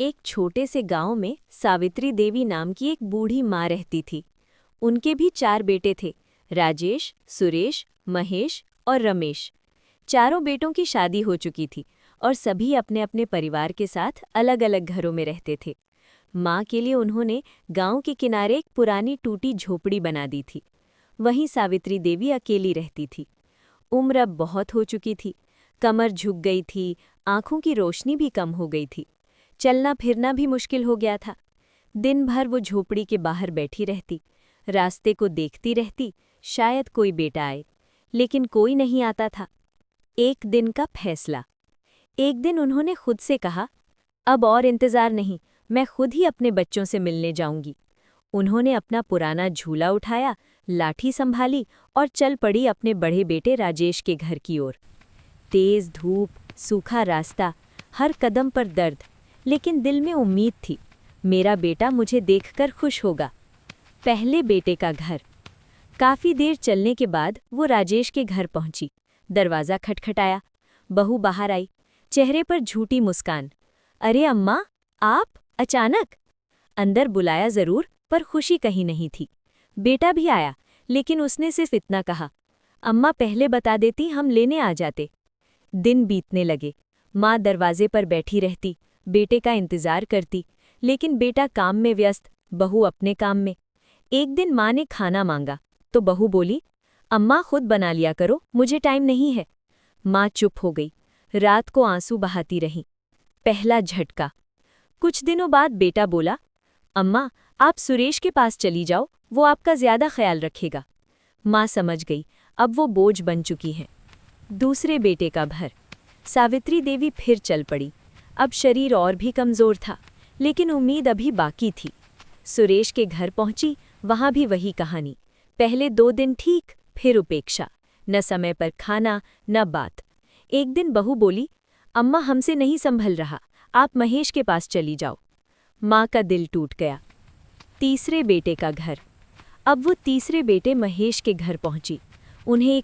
एक छोटे से गांव में सावित्री देवी नाम की एक बूढ़ी माँ रहती थी। उनके भी 4 बेटे थे, राजेश, सुरेश, महेश और रमेश। चारों बेटों की शादी हो चुकी थी और सभी अपने अपने परिवार के साथ अलग अलग घरों में रहते थे। माँ के लिए उन्होंने गांव के किनारे एक पुरानी टूटी झोपड़ी बना दी थी। वहीं सावित्री देवी अकेली रहती थी। उम्र अब बहुत हो चुकी थी, कमर झुक गई थी, आंखों की रोशनी भी कम हो गई थी। चलना फिरना भी मुश्किल हो गया था। दिन भर वो झोपड़ी के बाहर बैठी रहती, रास्ते को देखती रहती, शायद कोई बेटा आए, लेकिन कोई नहीं आता था। एक दिन का फैसला। एक दिन उन्होंने खुद से कहा, अब और इंतजार नहीं, मैं खुद ही अपने बच्चों से मिलने जाऊंगी। उन्होंने अपना पुराना झूला उठाया, लाठी संभाली और चल पड़ी अपने बड़े बेटे राजेश के घर की ओर। तेज धूप, सूखा रास्ता, हर कदम पर दर्द, लेकिन दिल में उम्मीद थी, मेरा बेटा मुझे देखकर खुश होगा। पहले बेटे का घर। काफी देर चलने के बाद वो राजेश के घर पहुंची। दरवाज़ा खटखटाया। बहू बाहर आई, चेहरे पर झूठी मुस्कान। अरे अम्मा, आप अचानक? अंदर बुलाया जरूर, पर खुशी कहीं नहीं थी। बेटा भी आया, लेकिन उसने सिर्फ इतना कहा, अम्मा पहले बता देती, हम लेने आ जाते। दिन बीतने लगे। माँ दरवाजे पर बैठी रहती, बेटे का इंतजार करती, लेकिन बेटा काम में व्यस्त, बहू अपने काम में। एक दिन माँ ने खाना मांगा, तो बहू बोली, अम्मा खुद बना लिया करो, मुझे टाइम नहीं है। माँ चुप हो गई, रात को आंसू बहाती रही। पहला झटका। कुछ दिनों बाद बेटा बोला, अम्मा आप सुरेश के पास चली जाओ, वो आपका ज्यादा ख्याल रखेगा। माँ समझ गई, अब वो बोझ बन चुकी हैं। दूसरे बेटे का भर। सावित्री देवी फिर चल पड़ी। अब शरीर और भी कमज़ोर था, लेकिन उम्मीद अभी बाकी थी। सुरेश के घर पहुंची, वहां भी वही कहानी। पहले 2 दिन ठीक, फिर उपेक्षा। न समय पर खाना, न बात। एक दिन बहू बोली, अम्मा हमसे नहीं संभल रहा, आप महेश के पास चली जाओ। माँ का दिल टूट गया। तीसरे बेटे का घर। अब वो तीसरे बेटे महेश के घर पहुंची। उन्हें एक